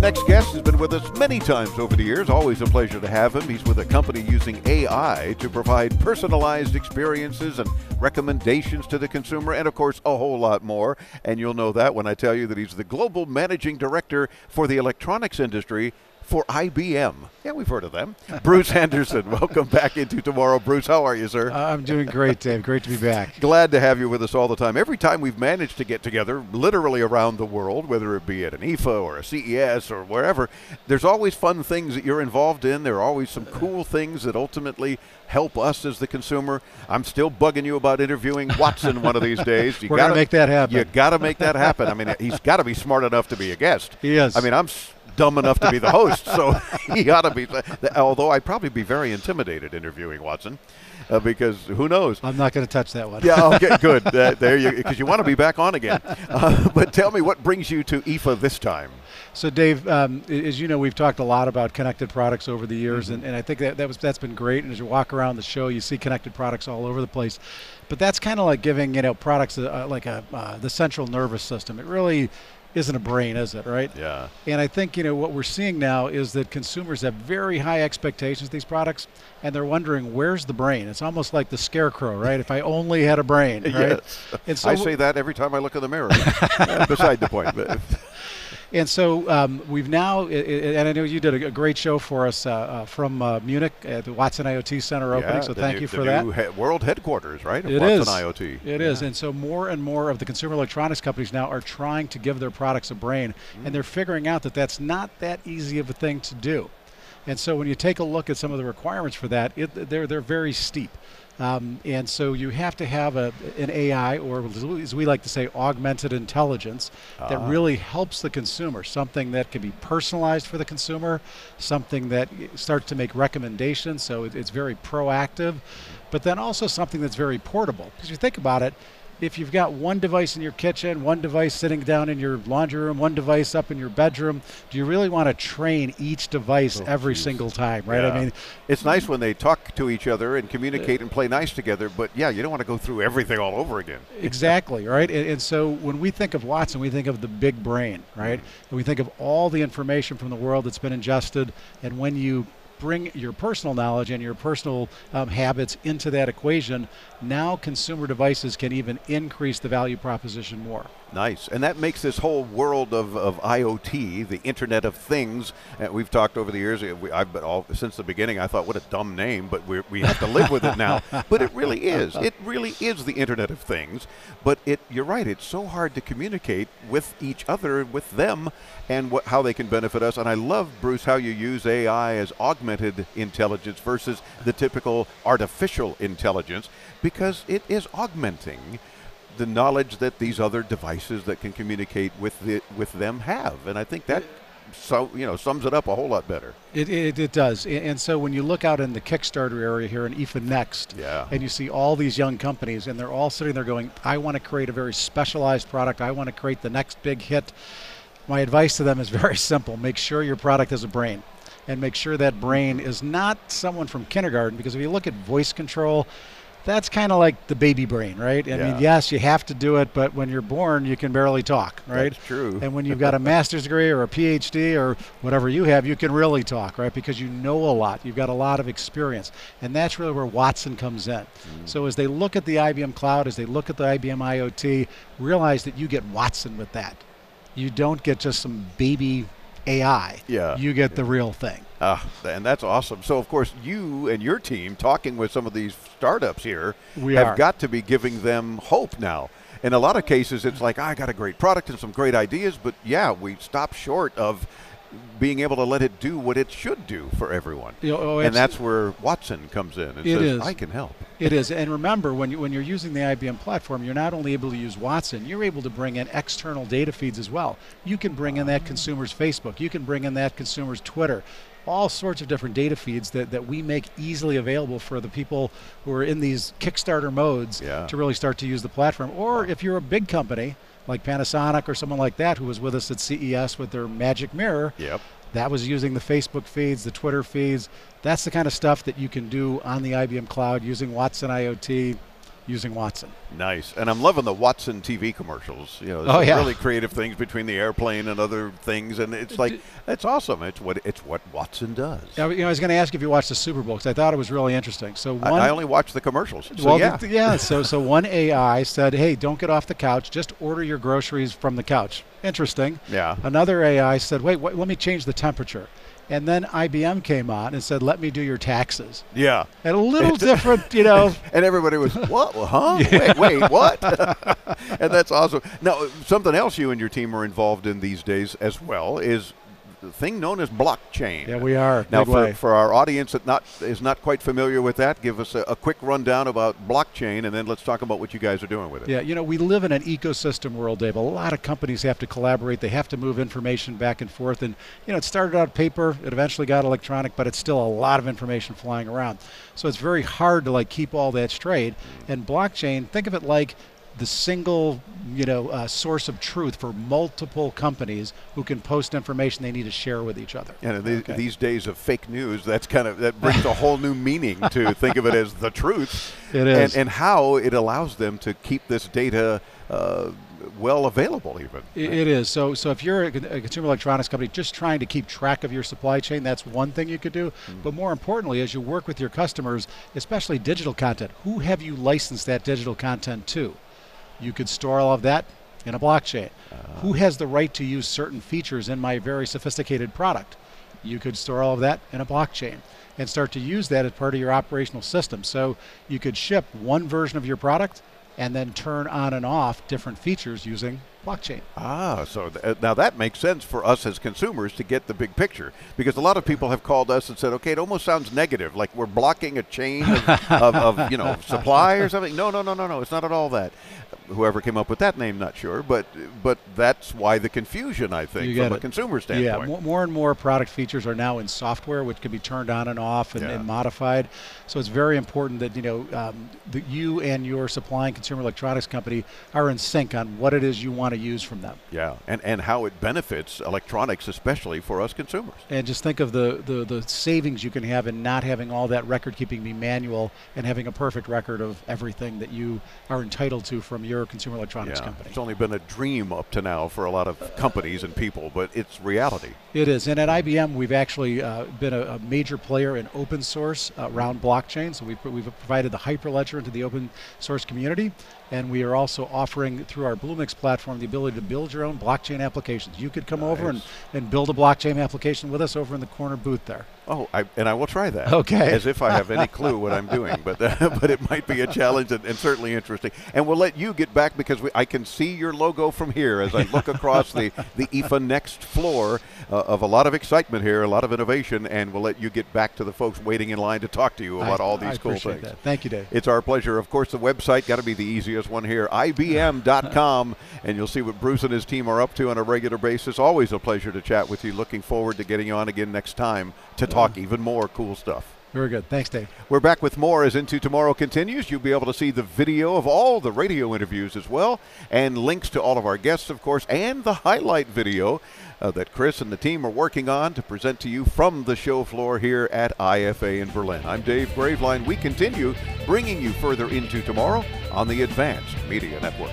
next guest has been with us many times over the years. Always a pleasure to have him. He's with a company using AI to provide personalized experiences and recommendations to the consumer, and of course, a whole lot more. And you'll know that when I tell you that he's the Global Managing Director for the electronics industry for IBM. Yeah, we've heard of them. Bruce Henderson, welcome back into Tomorrow. Bruce, how are you, sir? I'm doing great, Dave. Great to be back. Glad to have you with us all the time. Every time we've managed to get together, literally around the world, whether it be at an IFA or a CES or wherever, there's always fun things that you're involved in. There are always some cool things that ultimately help us as the consumer. I'm still bugging you about interviewing Watson one of these days. We're going to make that happen. You got to make that happen. I mean, he's got to be smart enough to be a guest. He is. I mean, I'm dumb enough to be the host, so he ought to be. Although I'd probably be very intimidated interviewing Watson, because who knows? I'm not going to touch that one. Yeah, okay, good. There you, because you want to be back on again. But tell me, what brings you to IFA this time? So, Dave, as you know, we've talked a lot about connected products over the years, and I think that's been great. And as you walk around the show, you see connected products all over the place. But that's kind of like giving products the central nervous system. It really isn't a brain, is it, right? Yeah. And I think, what we're seeing now is that consumers have very high expectations of these products, and they're wondering, where's the brain? It's almost like the scarecrow, right? If I only had a brain, right? Yes. And so I say that every time I look in the mirror. Beside the point. But and so we've now, and I know you did a great show for us from Munich at the Watson IoT Center opening, so thank you for that. New world headquarters, right? It Watson is. IoT. It is, and so more and more of the consumer electronics companies now are trying to give their products a brain, and they're figuring out that that's not that easy of a thing to do. And so when you take a look at some of the requirements for that, they're very steep. And so you have to have an AI, or as we like to say, augmented intelligence, that really helps the consumer, something that can be personalized for the consumer, something that starts to make recommendations, so it's very proactive, but then also something that's very portable. Because you think about it, if you've got one device in your kitchen, one device sitting down in your laundry room, one device up in your bedroom, do you really want to train each device every single time, right? Yeah. I mean, it's nice when they talk to each other and communicate and play nice together, but yeah, you don't want to go through everything all over again. Exactly, right? And so when we think of Watson, we think of the big brain, right? And we think of all the information from the world that's been ingested, and when you bring your personal knowledge and your personal habits into that equation, now consumer devices can even increase the value proposition more. Nice. And that makes this whole world of IoT, the Internet of Things, we've talked over the years, I've been since the beginning, I thought, what a dumb name, but we have to live with it now. But it really is. It really is the Internet of Things. But you're right, it's so hard to communicate with each other, with them, and how they can benefit us. And I love, Bruce, how you use AI as augmented intelligence versus the typical artificial intelligence, because it is augmenting the knowledge that these other devices that can communicate with them have. And I think that sums it up a whole lot better. It does. And so when you look out in the Kickstarter area here in IFA Next, and you see all these young companies, and they're all sitting there going, I want to create a very specialized product. I want to create the next big hit. My advice to them is very simple. Make sure your product has a brain, and make sure that brain is not someone from kindergarten, because if you look at voice control, that's kind of like the baby brain, right? I mean, yes, you have to do it, but when you're born, you can barely talk, right? That's true. And when you've got a master's degree or a PhD or whatever you have, you can really talk, right? Because you know a lot. You've got a lot of experience. And that's really where Watson comes in. So as they look at the IBM Cloud, as they look at the IBM IoT, realize that you get Watson with that. You don't get just some baby AI. You get the real thing. And that's awesome. So, of course, you and your team, talking with some of these startups here, have got to be giving them hope now. In a lot of cases, it's like, I got a great product and some great ideas, but yeah, we stop short of being able to let it do what it should do for everyone. And that's where Watson comes in and says, I can help. It is. And remember, when you're using the IBM platform, you're not only able to use Watson, you're able to bring in external data feeds as well. You can bring in that consumer's Facebook. You can bring in that consumer's Twitter. All sorts of different data feeds that we make easily available for the people who are in these Kickstarter modes to really start to use the platform. Or if you're a big company, like Panasonic or someone like that, who was with us at CES with their Magic Mirror, that was using the Facebook feeds, the Twitter feeds. That's the kind of stuff that you can do on the IBM Cloud using Watson IoT, using Watson. Nice. And I'm loving the Watson TV commercials. You know, really creative things between the airplane and other things, and it's like it's awesome. It's what Watson does. Yeah, I was going to ask if you watched the Super Bowl because I thought it was really interesting. So I only watch the commercials. So So one AI said, "Hey, don't get off the couch. Just order your groceries from the couch." Interesting. Yeah. Another AI said, "Wait, let me change the temperature." And then IBM came on and said, "Let me do your taxes." Yeah. And a little different, you know. And everybody was, what? Huh? Yeah. Wait, what? And that's awesome. Now, something else you and your team are involved in these days as well is the thing known as blockchain. Yeah, we are. Now, for our audience that is not quite familiar with that, give us a quick rundown about blockchain, and then let's talk about what you guys are doing with it. Yeah, you know, we live in an ecosystem world, Dave. A lot of companies have to collaborate. They have to move information back and forth. And, you know, it started out paper. It eventually got electronic, but it's still a lot of information flying around. So it's very hard to, like, keep all that straight. And blockchain, think of it like the single, source of truth for multiple companies who can post information they need to share with each other. And these days of fake news, that brings a whole new meaning to think of it as the truth. It is. And how it allows them to keep this data well available even. It is. So if you're a consumer electronics company just trying to keep track of your supply chain, that's one thing you could do. But more importantly, as you work with your customers, especially digital content, who have you licensed that digital content to? You could store all of that in a blockchain. Who has the right to use certain features in my very sophisticated product? You could store all of that in a blockchain and start to use that as part of your operational system. So you could ship one version of your product and then turn on and off different features using blockchain. So now that makes sense for us as consumers to get the big picture, because a lot of people have called us and said, okay, it almost sounds negative, like we're blocking a chain of supply or something. No, it's not at all that. Whoever came up with that name, not sure, but that's why the confusion, I think, from a consumer standpoint. Yeah, more and more product features are now in software, which can be turned on and off and modified. So it's very important that that you and your supplying consumer electronics company are in sync on what it is you want to use from them. Yeah, and how it benefits electronics, especially for us consumers. And just think of the savings you can have in not having all that record keeping be manual and having a perfect record of everything that you are entitled to from your consumer electronics company. It's only been a dream up to now for a lot of companies and people, but it's reality. It is. And at IBM, we've actually been a major player in open source around blockchain. So we've provided the Hyperledger into the open source community. And we are also offering, through our Bluemix platform, the ability to build your own blockchain applications. You could come over and build a blockchain application with us over in the corner booth there. Oh, I will try that. Okay. As if I have any clue what I'm doing, but it might be a challenge and certainly interesting. And we'll let you get back, because I can see your logo from here as I look across the IFA next floor of a lot of excitement here, a lot of innovation, and we'll let you get back to the folks waiting in line to talk to you about all these cool things. That. Thank you, Dave. It's our pleasure. Of course, the website got to be the easiest one here, IBM.com, and you'll see what Bruce and his team are up to on a regular basis. Always a pleasure to chat with you. Looking forward to getting you on again next time to talk even more cool stuff. Very good. Thanks, Dave. We're back with more as Into Tomorrow continues. You'll be able to see the video of all the radio interviews as well, and links to all of our guests, of course, and the highlight video that Chris and the team are working on to present to you from the show floor here at IFA in Berlin. I'm Dave Graveline. We continue bringing you further Into Tomorrow on the Advanced Media Network.